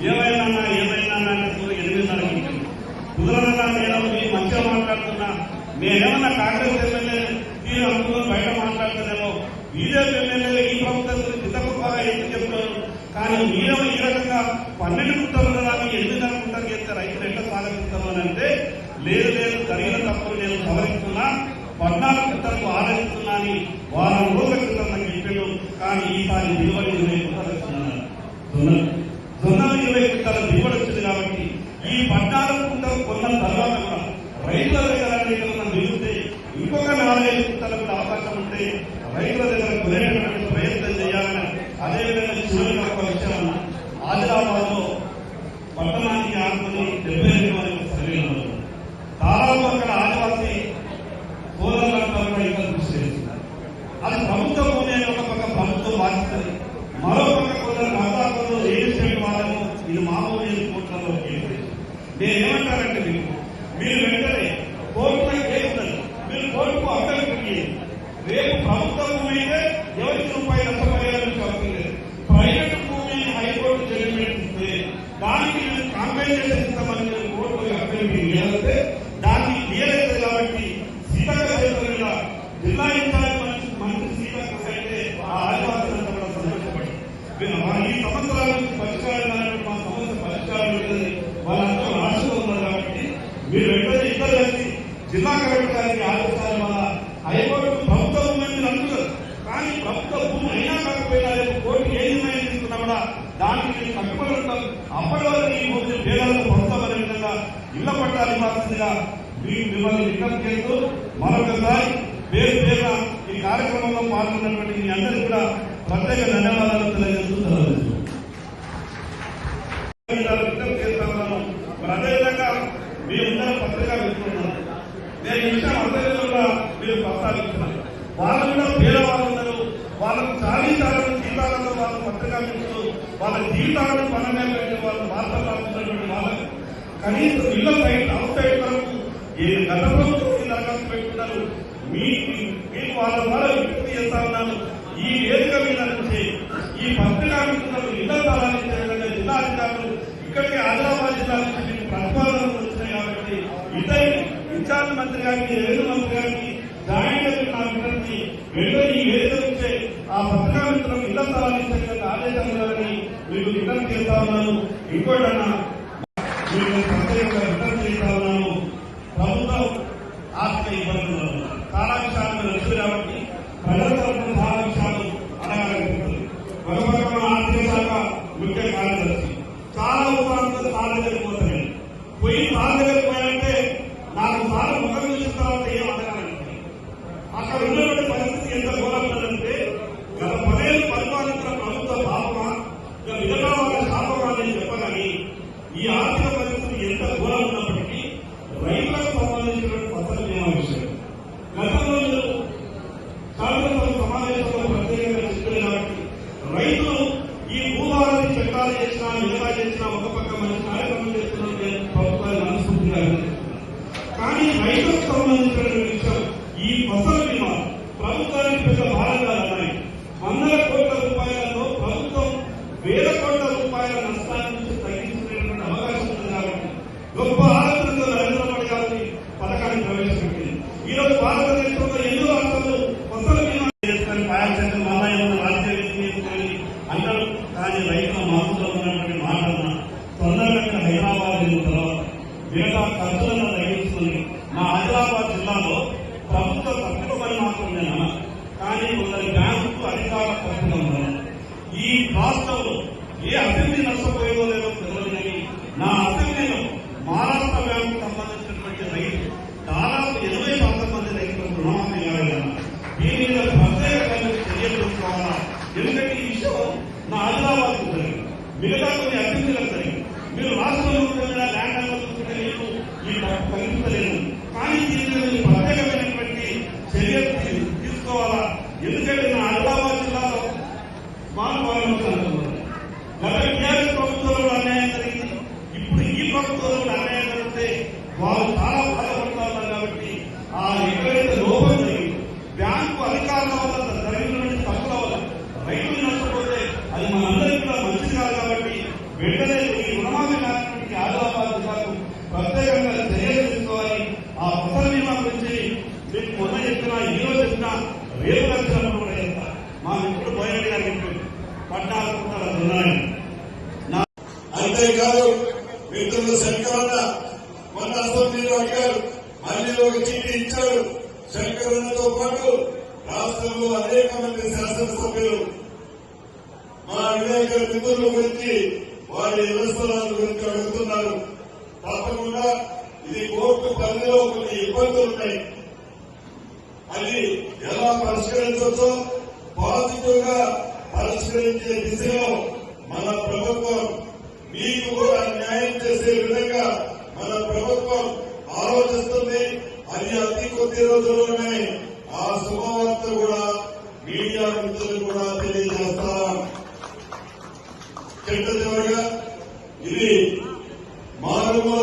ఏమైనా 8:30కి కుదరదన్నా నేను మంచిగా మాట్లాడుతున్నా. నేనేమన్నా కాంగ్రెస్ ఎమ్మెల్యే మీరు అనుకుని బయట మాట్లాడుతున్నామో బీజేపీ ఎమ్మెల్యే ఈ ప్రభుత్వం గురించి ఇంత గొప్పగా ఎందుకు చెప్తున్నారు. కానీ మీరేమో ఈ రకంగా 12 గుంటలు దాన్ని 8 గుంటలు చేస్తే రైతులు ఎట్లా సాగతిస్తామని అంటే లేదు జరిగిన తప్పులు నేను సవరిస్తున్నా, 14 గుంటలకు ఆదరిస్తున్నా అని వారం రోజుల క్రితం నాకు చెప్పాడు. కానీ ఈసారి 20 గుంటలు వస్తున్నారు. జొన్నలు 20 గుంటల దిగుబడి వచ్చింది. కాబట్టి ఈ 14 గుంటలు కొన్న తర్వాత కూడా రైతుల దగ్గర మిగిలితే ఇంకొక 4-5 గుంటలకు కూడా అవకాశం ఉంటే రైతుల దగ్గర కొనేటటువంటి ప్రయత్నం చేయాలని. అదేవిధంగా చివరిగా ఒక విషయం, ఆదిలాబాద్ లో పట్టణానికి ఆనుకుని 72 మంది సర్వేలు దాదాపు అక్కడ ఆదివాసీ సోదరులంతా కూడా ఇంకా కృషి చేస్తున్నారు. అది ప్రభుత్వ భూమి అని ఒక పక్క ప్రభుత్వం బాధిస్తుంది, మరో పక్క కొందరు మతాలు రియల్ ఎస్టేట్ వాళ్ళను ఇది మామూలు కోట్లలో నేనేమంటారంటే మీరు వెంటనే కోర్టులో కేసున్నది, మీరు కోర్టుకు అక్కడికి రేపు ప్రభుత్వ భూమి అయితే ఎవరికి రూపాయలు నష్టపరిహారం అవసరం లేదు. ప్రైవేట్ భూమిని హైకోర్టు జడ్జిమెంట్ ఇస్తే దానికి మీరు కాంపెన్సేషన్ ఇస్తామని కోర్టుకు అక్కడికి వెళ్తే దాన్ని క్లియర్ అవుతుంది. కాబట్టి సీతక్క చేతుల జిల్లా ఇన్ఛార్జ్ మంత్రి సీతక్క అయితే ఆ ఆదివాసులంతా కూడా సంతోషపడి ఈ సంవత్సరాల నుంచి పరిష్కారం మా సమస్య పరిష్కారం లేదని వాళ్ళంతా రాష్ట్రంలో ఉన్నారు. కాబట్టి మీరు వెంటనే ఇద్దరు కలిసి జిల్లా కలెక్టర్ గారికి ఆదేశాల వల్ల హైకోర్టు ప్రభుత్వ భూమి అనుకున్నారు. కానీ ప్రభుత్వ భూమి అయినా కాకపోయినా రేపు కోర్టు ఏ నిర్ణయం తీసుకున్నా కూడా దానికి మీరు కట్టుబడి ఉంటాం. అప్పటి వరకు ఈ భూమి పేదలకు ప్రభుత్వమైన విధంగా ఇళ్ల పట్టాలు ఇవ్వాల్సిందిగా మిమ్మల్ని విజ్ఞప్తి చేస్తూ మరొకసారి పేరున ఈ కార్యక్రమంలో పాల్గొన్నటువంటి మీ అందరికీ కూడా ప్రత్యేక ధన్యవాదాలు తెలియజేస్తున్నాను. విజ్ఞప్తి చేస్తున్నాను. అదేవిధంగా మీ అందరూ పత్రికా పెట్టుకున్నారు. నేను ఈ విషయం అందరిలో కూడా మీరు ప్రస్తావిస్తున్నారు. వాళ్ళు కూడా పేదవాళ్ళు ఉన్నారు. వాళ్ళకు చాలీసాలను జీతాలతో వాళ్ళు పత్రికా పెడుతూ వాళ్ళ జీవితాలను పనంగా పెట్టి వాళ్ళు వార్తలు రాస్తున్నటువంటి వాళ్ళకు కనీసం ఇళ్ల సైడ్ అవుట్ సైడ్ వరకు గత ప్రభుత్వం దరఖాస్తు పెట్టుకున్నారు. మీకు వాళ్ళ ద్వారా విజ్ఞప్తి చేస్తా ఉన్నాను. ఈ వేదిక మీద నుంచి ఈ పత్రికా మిత్రులకు ఇళ్ల స్థలాలు ఇచ్చే విధంగా జిల్లా అధికారులు ఇక్కడికి ఆదిలాబాద్ జిల్లా నుంచి మీకు ప్రతిపాదనలు వచ్చినాయి. కాబట్టి ఇద్దరి ఇన్ఛార్జ్ మంత్రి గారికి, రెవెన్యూ మంత్రి గారికి జాయింట్ నా విజ్ఞప్తి వెంటనే ఈ వేదిక నుంచే ఆ పత్రికా మిత్రులకు ఇళ్ల స్థలాలు ఇచ్చే విధంగా ఆదేశాలని మీకు విజ్ఞప్తి చేస్తా ఉన్నాను. ఇంకోటన్నా మీకు ప్రత్యేక విజ్ఞప్తి చేస్తా ఉన్నాను. ప్రభుత్వం ఆర్థిక ఇబ్బందులు చాలా విషయాలు తెలుసు. కాబట్టి ప్రజల తరఫున చాలా విషయాలు అడగాలనుకుంటుంది. మరొక ఆర్థిక శాఖ ముఖ్య కార్యదర్శి చాలా ఉపాధులు సార్ దగ్గరికి పోతాయి. పోయి సార్ దగ్గరికి పోయాలంటే నాకు సార్ ముఖం చూసిన తర్వాత ఏం అడగాలంటే అక్కడ ఉన్నటువంటి పరిస్థితి ఎంత ఘోరంటే గత 10 ఏళ్ళు పరిపాలించిన ప్రభుత్వ పాపమా మిగతా వాళ్ళ శాపమా అని చెప్పగాని ఈ ఆర్థిక పరిస్థితి ఎంత ఘోరం ఉన్నప్పటికీ రైతులకు సంబంధించినటువంటి ఫసల్ బీమా విషయం గతంలో సమావేశంలో ప్రత్యేకంగా చెప్పారు. కాబట్టి రైతులు ఈ భూభారాన్ని చట్టాలు చేసినా మిగతా చేసినా ఒక పక్క మంచి కార్యక్రమం చేస్తున్నట్టు ప్రభుత్వాలు మనస్ఫూర్తిగా. కానీ రైతులకు సంబంధించినటువంటి విషయం ఈ ఫసల్ బీమా ప్రభుత్వానికి పెద్ద భారంగా ఉన్నాయి. 100 కోట్ల రూపాయలలో ప్రభుత్వం 1000 కోట్ల రూపాయల నష్టాన్ని నుంచి తగ్గించుకునేటువంటి అవకాశం ఉంది. కాబట్టి గొప్ప ఆలోచనతో నరేంద్ర మోడీ గారి పథకాన్ని ప్రవేశపెట్టింది. ఈ రోజు భారతదేశంలో ఎన్నో రాష్ట్రాలు ఫసల్ బీమా చేసుకుని పాయచంద్ర మామయ్య రాజ్యాంగం అంటారు. కానీ రైతుల మనసులో ఉన్నటువంటి మాటన్న తొందరగా హైదరాబాద్ తర్వాత మిగతా ఖర్చులను తగ్గించుకుని మా ఆదిలాబాద్ జిల్లాలో ప్రభుత్వ తక్కువని మాత్రం నేను కానీ కొందరు బ్యాంకు అధికార ఖర్చులు ఉన్నారు. ఈ రాష్ట్రంలో ఏ అభివృద్ధి నష్టపోయేదో లేదో తెలియదు. కానీ నా అసెంబ్లీలో మహారాష్ట్ర బ్యాంకు సంబంధించినటువంటి రైతులు దాదాపు 80% మంది రైతులకు రుణమాఫీ కావాలి. దీని మీద ప్రత్యేక చర్యలు తీసుకోవాలా. ఎందుకంటే ఈ విషయం నా ఆదిలాబాద్ జరిగింది, మిగతా కొన్ని అభివృద్ధులకు జరిగింది. మీరు రాష్ట్రంలో ల్యాండ్ చూసుకుంటే మీకు ఈ కనిపించలేదు. కానీ దీని మీద ప్రత్యేకమైనటువంటి చర్యలు తీసుకోవాలా. ఎందుకంటే నా ఆదిలాబాద్ జిల్లాలో గత టీఆర్ఎస్ ప్రభుత్వంలో అన్యాయం జరిగింది. ఇప్పుడు ఈ ప్రభుత్వంలో అన్యాయం జరిగితే వారు చాలా బాధపడుతున్నారు. కాబట్టి ఆ ఎక్కడైతే లోపం జరిగింది బ్యాంకు అధికారుల వల్ల జరిగినటువంటి తప్పుల వల్ల రైతులు నష్టపోతే అది మనందరికీ కూడా మంచిగా ఉన్నారని. అంతేకాదు మిత్రులు శంకరన్న మొన్న అసెంబ్లీలో అడిగారు, మళ్ళీ ఒక చీటీ ఇచ్చారు. శంకరన్నతో పాటు రాష్ట్రంలో అనేక మంది శాసనసభ్యులు మా విలేకరు మిత్రుల గురించి వారి ఇళ్ల స్థలాల గురించి అడుగుతున్నారు. తప్పకుండా ఇది కోర్టు పరిధిలో కొన్ని ఇబ్బందులు ఉన్నాయి. అది ఎలా పరిష్కరించవచ్చో పాజిటివ్ గా పరిష్కరించే దిశలో మన ప్రభుత్వం మీకు కూడా న్యాయం చేసే విధంగా మన ప్రభుత్వం ఆలోచిస్తుంది. అది అతి కొద్ది రోజుల్లోనే ఆ శుభవార్త కూడా మీడియా మిత్రులు కూడా తెలియజేస్తాం. చిట్ట చివరిగా ఇది మారుమూల